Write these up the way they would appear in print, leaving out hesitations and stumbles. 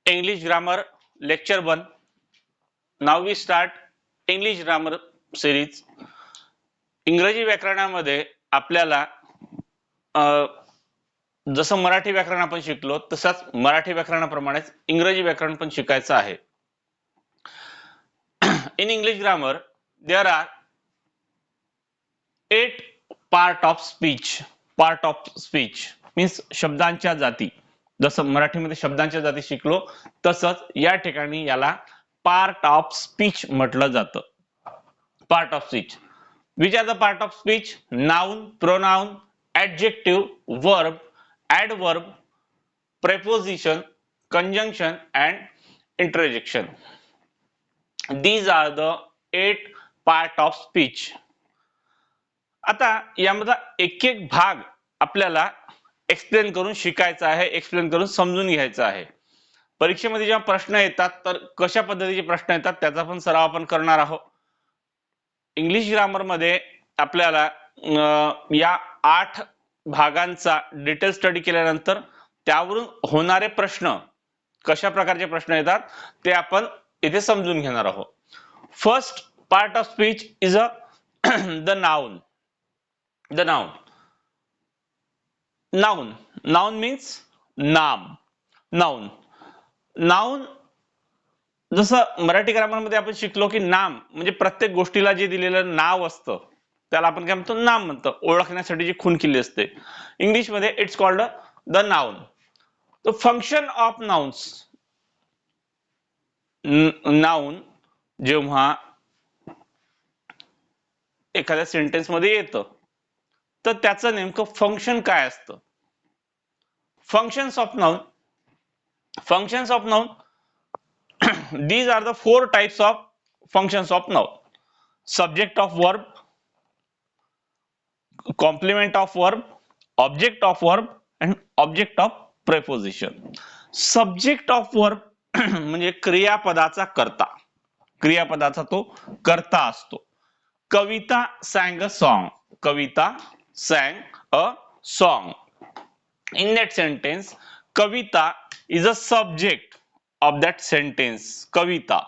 English grammar lecture 1. Now we start English grammar series. इंग्रजी व्याकरणामध्ये आपल्याला जसं मराठी व्याकरण आपण शिकलो तसंच मराठी व्याकरणाप्रमाणेच इंग्रजी व्याकरण पण शिकायचं आहे. In English grammar there are 8 part of speech. Part of speech means शब्दांच्या जाती. जसं मराठीमध्ये शब्दांच्या जाती शिकलो तसंच या ठिकाणी याला पार्ट ऑफ स्पीच म्हटलं जातं. Part of speech. Which are the part of speech? Noun, pronoun, adjective, verb, adverb, preposition, conjunction and interjection. These are the 8 part of speech. आता यामध्ये एक एक भाग आपल्याला एक्सप्लेन करून शिकायचा आहे, एक्सप्लेन करून समजून घ्यायचा आहे. परीक्षेमध्ये जेव्हा प्रश्न येतात तर कशा पद्धतीचे प्रश्न येतात त्याचा पण सराव आपण करणार आहोत. इंग्लिश ग्रामर मध्ये आपल्याला या 8 भागांचा डिटेल स्टडी केल्यानंतर त्यावरून होणारे प्रश्न कशा प्रकारचे प्रश्न येतात ते आपण इथे समजून घेणार आहोत. First part of speech is a the noun. The noun. Noun means नाम. Noun. जसं मराठी ग्रामर मध्ये आपण शिकलो की नाम म्हणजे प्रत्येक गोष्टीला जे दिलेलं नाव असतं त्याला आपण काय म्हणतो नाम म्हणतो. ओळखण्यासाठी जी खून केली असते. इंग्लिश मध्ये it's called the noun. The function of nouns. Noun जेव्हा एखाद्या सेंटेन्स मध्ये येतं तर त्याचं नेमकं फंक्शन काय असतं. Functions of noun. Functions of noun. These are the 4 types of functions of noun. Subject of verb, complement of verb, object of verb and object of preposition. Subject of verb म्हणजे क्रियापदाचा कर्ता. क्रियापदाचा तो कर्ता असतो. कविता sang a song. Kavita sang a song. In that sentence, Kavita is a subject of that sentence. Kavita.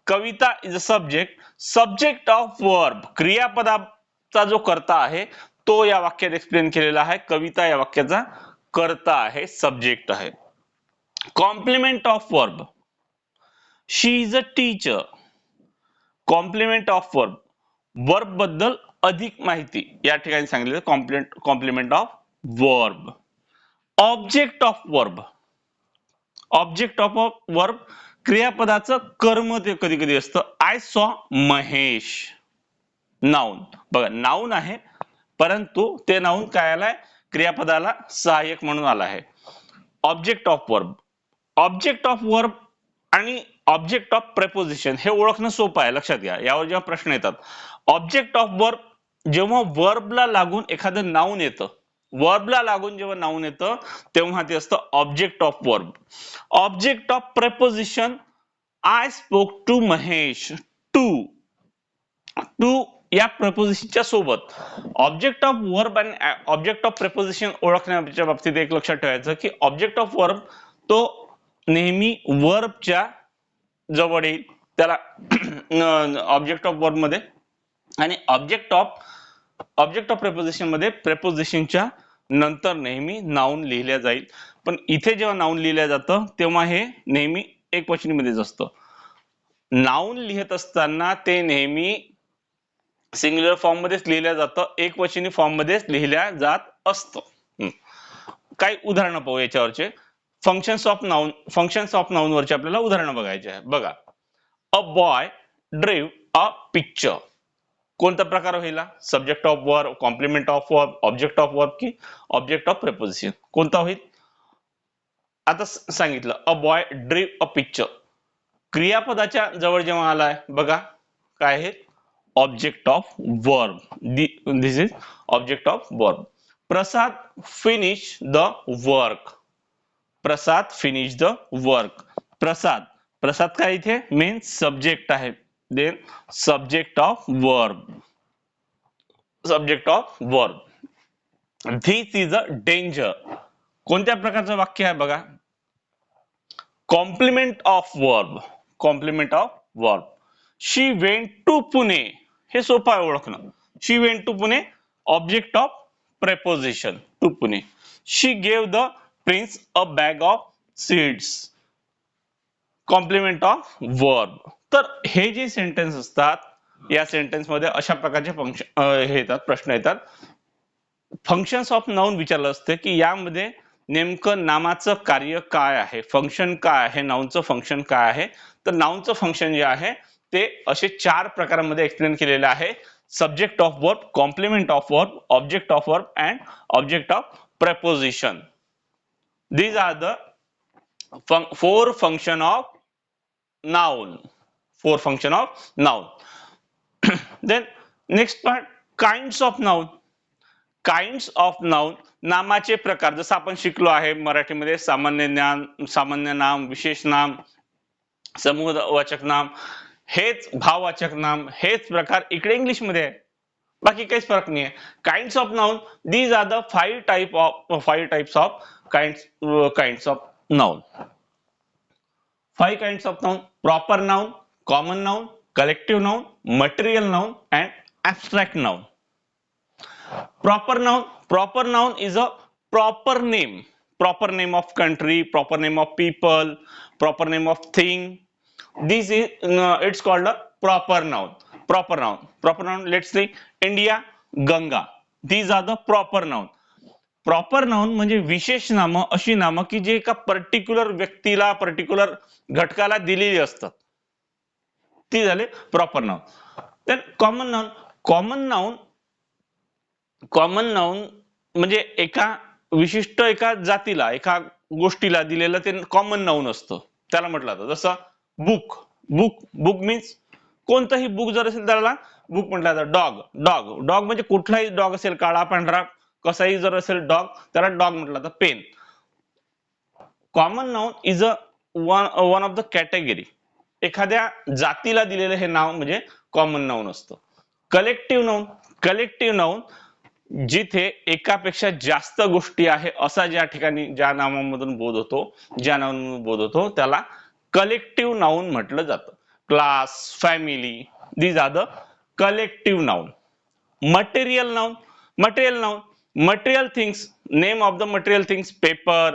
Kavita is a subject. Subject of verb. क्रियापदाचा जो कर्ता आहे तो या वाक्यात एक्सप्लेन केलेला आहे. कविता या वाक्याचा कर्ता आहे, सब्जेक्ट आहे. Complement of verb. She is a teacher. Complement of verb. Verb बद्दल अधिक माहिती या ठिकाणी सांगितलेलं complement of verb. Object of verb. Object of verb क्रियापदाचं कर्म ते कधी कधी असतं. I saw Mahesh. नाउन. बघा नाउन आहे परंतु ते नाउन काय आलाय क्रियापदाला सहाय्यक म्हणून आला आहे. Object of verb. Object of verb आणि ऑब्जेक्ट ऑफ प्रेपोजिशन हे ओळखणं सोपं आहे. लक्षात घ्या यावर जेव्हा प्रश्न येतात. ऑब्जेक्ट ऑफ वर्ब जेव्हा वर्बला लागून एखादं नाउन येतं. वर्बला लागून जेव्हा नाउन येतं तेव्हा ते असतं object of verb. Object of preposition. I spoke to Mahesh. To या प्रेपोजिशनच्या सोबत. ऑब्जेक्ट ऑफ वर्ब आणि ऑब्जेक्ट ऑफ प्रेपोजिशन ओळखण्याच्या बाबतीत एक लक्षात ठेवायचं की ऑब्जेक्ट ऑफ वर्ब तो नेहमी वर्बच्या जवळ येईल त्याला ऑब्जेक्ट ऑफ वर्ब मध्ये आणि ऑब्जेक्ट ऑफ प्रेपोजिशन मध्ये प्रेपोजिशनच्या नंतर नेहमी नाउन लिहिल्या जाईल. पण इथे जेव्हा नाउन लिहिलं जातं तेव्हा हे नेहमी एकवचनी मध्येच असतं. नाउन लिहित असताना ते नेहमी सिंग्युलर फॉर्म मध्येच लिहिलं जातं, एकवचनी फॉर्म मध्येच लिहिल्या जात असतं. काही उदाहरणं पाहू याच्यावरचे. फंक्शन्स ऑफ नाउन वरचे आपल्याला उदाहरणं बघायचे आहे. बघा अ बॉय ड्रीव्ह अ पिक्चर. कोणता प्रकार होईल? Subject of verb, complement of verb, object of verb की ऑब्जेक्ट ऑफ प्रेपोजिशन कोणता होईल? आता सांगितलं अ बॉय ड्रीव्ह अ पिक्चर. क्रियापदाच्या जवळ जेव्हा आलाय बघा काय आहे object of verb. This is object of verb. Prasad finish the work. Prasad finish the work. Prasad काय इथे मेन सब्जेक्ट आहे. Then subject of verb. Subject of verb. This is a danger. कोणत्या प्रकारचं वाक्य आहे बघा. Complement of verb, complement of verb. She went to Pune, हे सोपं आहे ओळखणं. She went to Pune, object of preposition to Pune. She gave the prince a bag of seeds, complement of verb. तर हे जे सेंटेन्स असतात, या सेंटेन्स मध्ये अशा प्रकारचे फंक्शन हे येतात, प्रश्न येतात. फंक्शन्स ऑफ नाउन विचारलं असते की यामध्ये नेमकं नामाचं कार्य काय आहे, फंक्शन काय आहे, नाउनचं फंक्शन काय आहे. तर नाउनचं फंक्शन जे आहे ते असे 4 प्रकारांमध्ये एक्सप्लेन केलेलं आहे. Subject of verb, complement of verb, object of verb and object of preposition. These are the 4 function of noun. 4 function of noun. Then next part, kinds of noun. Kinds of noun, नामाचे प्रकार. जसं आपण शिकलो आहे मराठीमध्ये सामान्य ज्ञान, सामान्य नाम, विशेष नाम, समूहवाचक नाम, हेच भाववाचक नाम, हेच प्रकार इकडे इंग्लिश मध्ये आहे. बाकी काहीच फरक नाही आहे. Kinds of noun, these are the 5 types of kinds of noun. 5 kinds of noun: proper noun, common noun, collective noun, material noun and abstract noun. Proper noun is a proper name of country, proper name of people, proper name of thing. This is it's called a proper noun. Proper noun, let's say India, Ganga. These are the proper noun. Proper noun म्हणजे विशेष नामं, अशी नामं की जे एका particular व्यक्तीला, particular घटकाला दिलेली असतात, ती झाले proper noun. Then common noun म्हणजे एका विशिष्ट एका जातीला, एका गोष्टीला दिलेलं ते कॉमन नाउन असतं, त्याला म्हटलं जातं. जसं बुक मीन्स कोणताही बुक जर असेल त्याला बुक म्हटलं जातं. डॉग म्हणजे कुठलाही डॉग असेल, काळा पांढरा कसाही जर असेल डॉग, त्याला डॉग म्हटलं जातं. Pen. Common noun is a one of the category. एखाद्या जातीला दिलेलं हे नाव म्हणजे कॉमन नाउन असतं. कलेक्टिव्ह नाउन जिथे एकापेक्षा जास्त गोष्टी आहे असा ज्या ठिकाणी ज्या नावामधून बोध होतो त्याला कलेक्टिव्ह नाउन म्हटलं जातं. Class, family, these are the collective noun. Material things, name of the material things: paper,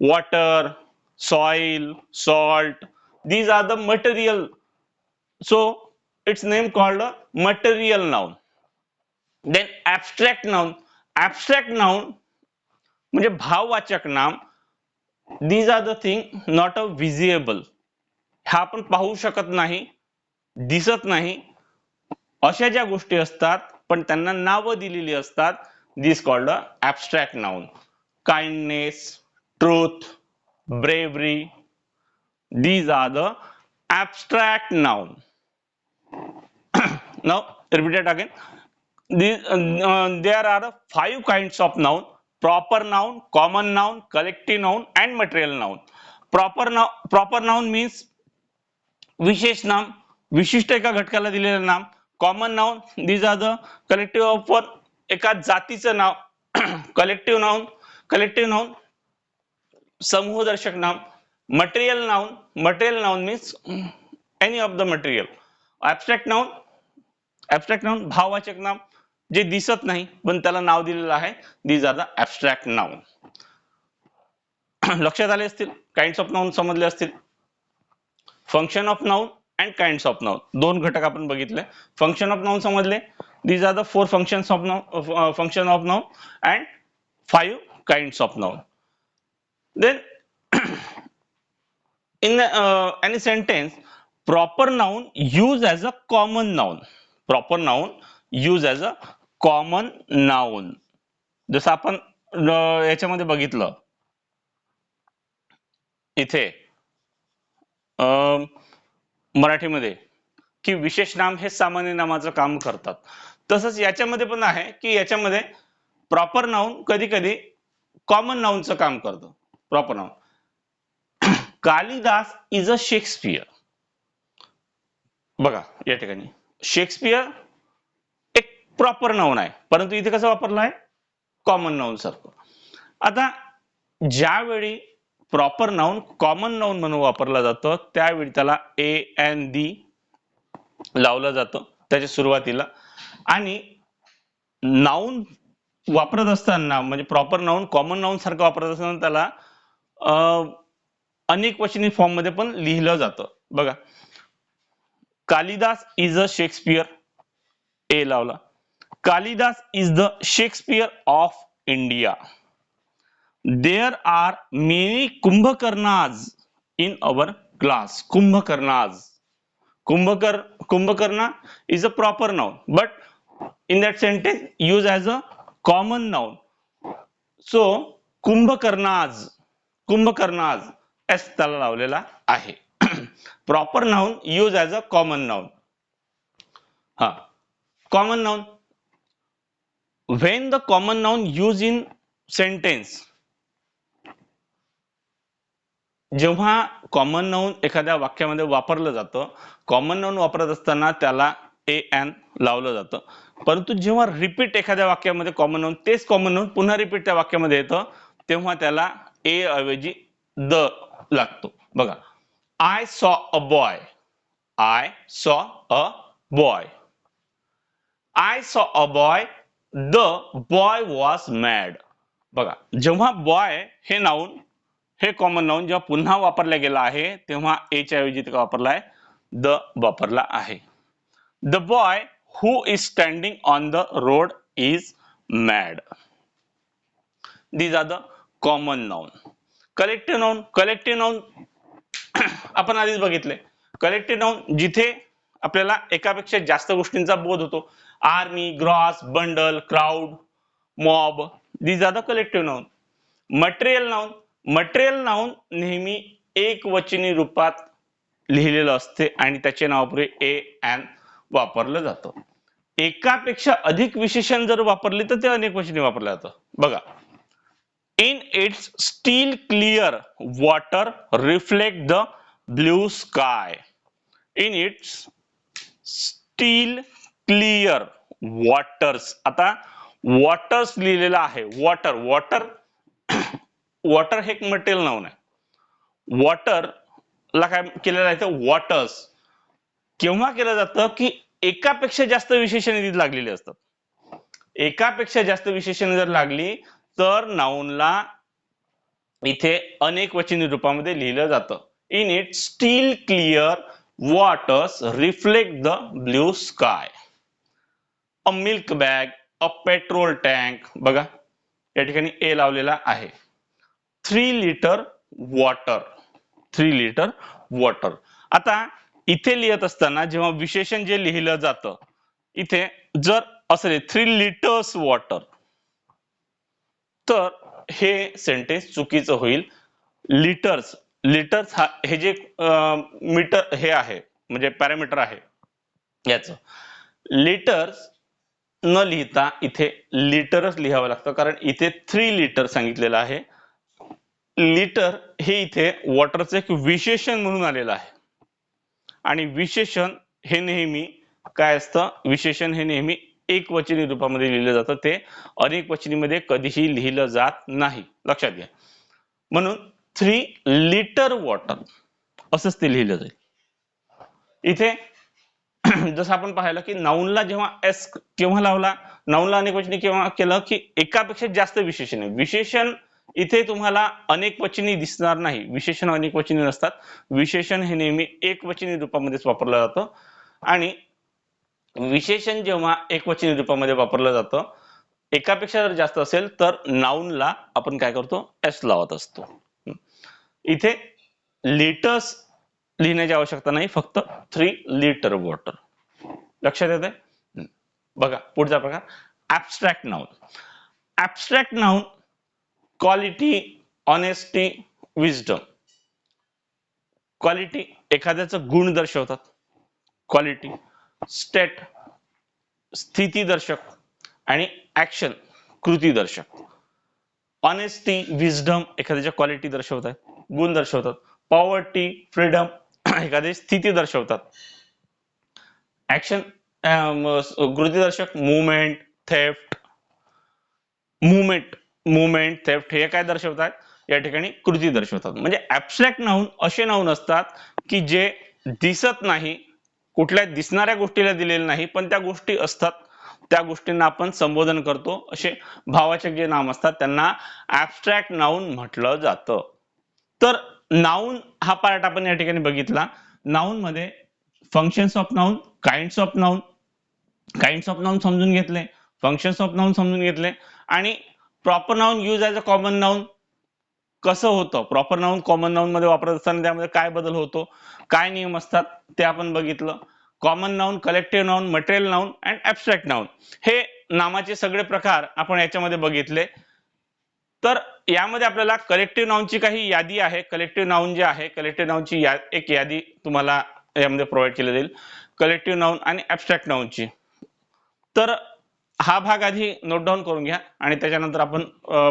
water, soil, salt. These are the material. So its name called a material noun. Then abstract noun. म्हणजे भाववाचक नाम. These are the thing not a visible. हा आपण पाहू शकत नाही, दिसत नाही, अशा ज्या गोष्टी असतात पण त्यांना नावं दिलेली असतात, this called a abstract noun. Kindness, truth, bravery, these are the abstract noun. Now repeat it again. There are 5 kinds of noun: proper noun, common noun, collective noun and material noun. Proper noun means विशेष नाम, विशिष्ट एका घटकाला दिलेलं नाम. Common noun, these are the collective of एका जातीचं नाव. Collective noun समूहदर्शक नाम. Material noun means any of the material. Abstract noun भाववाचक नाम, जे दिसत नाही पण त्याला नाव दिलेलं आहे. These are the abstract noun. लक्षात आले असतील, काइंड्स ऑफ नाउन समजले असतील. Function of noun and kinds of noun, 2 घटक आपण बघितले. फंक्शन ऑफ नाउन समजले. These are the 4 functions of noun, function of noun and 5 kinds of noun. Then in any sentence, proper noun used as a common noun. Proper noun used as a common noun. जसं आपण याच्यामध्ये बघितलं इथे मराठीमध्ये की विशेष नाम हे सामान्य नामाचं काम करतात, तसंच याच्यामध्ये पण आहे की याच्यामध्ये प्रॉपर नाउन कधी कधी कॉमन नाउनचं काम करतं. Proper noun, Kalidas is a Shakespeare. बघा या ठिकाणी शेक्सपियर एक प्रॉपर नाउन आहे, परंतु इथे कसं वापरलं आहे, कॉमन नाउन सारखं. आता ज्यावेळी प्रॉपर नाउन कॉमन नाउन म्हणून वापरला जातो, त्यावेळी त्याला ए एन दी लावलं जातं त्याच्या सुरुवातीला. आणि नाउन वापरत असताना म्हणजे प्रॉपर नाउन कॉमन नाउन सारखं वापरत असताना त्याला अनेक वचनी फॉर्म मध्ये पण लिहिलं जातं. बघा, Kalidas is a Shakespeare, a लावला. Kalidas is the Shakespeare of India. There are many Kumbhakarnas in our class. Kumbhakarna is a proper noun, but in that sentence use as a common noun. So Kumbhakarnas s त्याला लावलेला आहे. Proper noun use as a common noun. हा, common noun, when the common noun used in sentence, जेव्हा common noun एखाद्या वाक्यामध्ये वापरलं जातं, common noun वापरत असताना त्याला ए एन लावलं जातं. परंतु जेव्हा रिपीट एखाद्या वाक्यामध्ये कॉमन नाउन, तेच कॉमन नाउन पुन्हा रिपीट त्या वाक्यामध्ये येतं, तेव्हा त्याला ए ऐवजी द लागतो. बघा, I saw a boy, I saw a boy, I saw a boy, the boy was mad. बघा, जेव्हा बॉय हे नाउन, हे कॉमन नाउन जेव्हा पुन्हा वापरला गेला आहे, तेव्हा ए च्या ऐवजी वापरला आहे द वापरला आहे. The boy who is standing on the road is mad. These are the common noun. Collective noun आपण आधीच बघितले. कलेक्टिव्ह नाउन जिथे आपल्याला एकापेक्षा जास्त गोष्टींचा बोध होतो. Army, gross, bundle, crowd, mob, these are the collective noun. Material noun नेहमी एक वचनी रूपात लिहिलेलं असते आणि त्याचे नावापूर्वी ए एन वापरलं जातं. एकापेक्षा अधिक विशेषण जर वापरले तर ते अनेक वचनी वापरलं जातं. बघा, in its steel clear water reflect the blue sky. In its steel clear waters. आता वॉटर्स लिहिलेलं आहे. वॉटर हे एक मटेरियल नाउन आहे. वॉटर ला काय केलेलं आहे तर वॉटर्स केव्हा केलं जातं की एकापेक्षा जास्त विशेषणे तिथे लागलेली असतात. एकापेक्षा जास्त विशेषणे जर लागली तर नाउनला इथे अनेक वचनी रूपामध्ये लिहिलं जातं. In it still clear waters reflect the blue sky. A milk bag, a petrol tank. बघा, या ठिकाणी ए लावलेला आहे. 3 लिटर वॉटर, 3 लिटर वॉटर. आता इथे लिहित असताना जेव्हा विशेषण जे लिहिलं जातं, इथे जर असेल 3 लिटर्स वॉटर, तर हे सेंटेन्स चुकीचं होईल. लिटर्स हे जे मीटर हे आहे म्हणजे पॅरामीटर आहे याचं, लिटर्स न लिहिता इथे लिटरच लिहावं लागतं, कारण इथे 3 लिटर सांगितलेलं आहे. लिटर हे इथे वॉटरचं एक विशेषण म्हणून आलेलं आहे आणि विशेषण हे नेहमी काय असतं, विशेषण हे नेहमी एक वचनी रूपामध्ये लिहिलं जातं, ते अनेक वचनीमध्ये कधीही लिहिलं जात नाही, लक्षात घ्या. म्हणून 3 लिटर वॉटर असंच ते लिहिलं जाईल. इथे जसं आपण पाहिलं की नाउनला जेव्हा एस केव्हा लावला, नाउनला अनेक वचनी केव्हा केलं की एकापेक्षा जास्त विशेषण. विशेषण इथे तुम्हाला अनेक वचनी दिसणार नाही, विशेषण अनेक वचनी नसतात. विशेषण हे नेहमी एक वचनी रूपामध्येच वापरलं जातं आणि विशेषण जेव्हा एक वचनी रूपामध्ये वापरलं जातं, एकापेक्षा जर जास्त असेल तर नाउनला आपण काय करतो, एस लावत असतो. इथे लिटर्स लिहिण्याची आवश्यकता नाही, फक्त 3 लिटर वॉटर. लक्षात येते. बघा पुढचा प्रकार abstract noun. Abstract noun quality, honesty, wisdom. Quality एखाद्याचं गुण दर्शवतात, क्वालिटी. स्टेट स्थिती दर्शक आणि ऍक्शन कृती दर्शक. ऑनेस्टी, विजडम एखाद्याच्या क्वालिटी दर्शवतात, गुण दर्शवतात. पॉवर्टी, फ्रीडम एखादी स्थिती दर्शवतात. ऍक्शन कृती दर्शक मुवमेंट, थेफ्ट. मुवमेंट थेफ्ट हे काय दर्शवतात, या ठिकाणी कृती दर्शवतात. म्हणजे ऍबस्ट्रॅक्ट नाउन असे नाउन असतात की जे दिसत नाही, कुठल्या दिसणाऱ्या गोष्टीला दिलेले नाही, पण त्या गोष्टी असतात, त्या गोष्टींना आपण संबोधन करतो. असे भाववाचक जे नाम असतात त्यांना ऍबस्ट्रॅक्ट नाउन म्हटलं जातं. तर नाउन हा पार्ट आपण या ठिकाणी बघितला. नाउन मध्ये functions of noun, kinds of noun, kinds of noun समजून घेतले, फंक्शन्स ऑफ नाउन समजून घेतले, आणि proper noun use as a common noun कसं होतं, प्रॉपर नाउन कॉमन नाउन मध्ये वापरत असताना त्यामध्ये काय बदल होतो, काय नियम असतात ते आपण बघितलं. Common noun, collective noun, material noun and abstract noun हे नामाचे सगळे प्रकार आपण याच्यामध्ये बघितले. तर यामध्ये आपल्याला कलेक्टिव्ह नाउनची काही यादी आहे. कलेक्टिव्ह नाउन जे आहे, कलेक्टिव्ह नाउनची एक यादी तुम्हाला यामध्ये प्रोव्हाइड केली जाईल, कलेक्टिव्ह नाउन आणि ऍबस्ट्रॅक्ट नाउनची. तर हा भाग आधी नोट डाऊन करून घ्या आणि त्याच्यानंतर आपण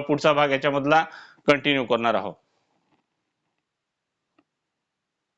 पुढचा भाग याच्यामधला कंटिन्यू करणार आहोत.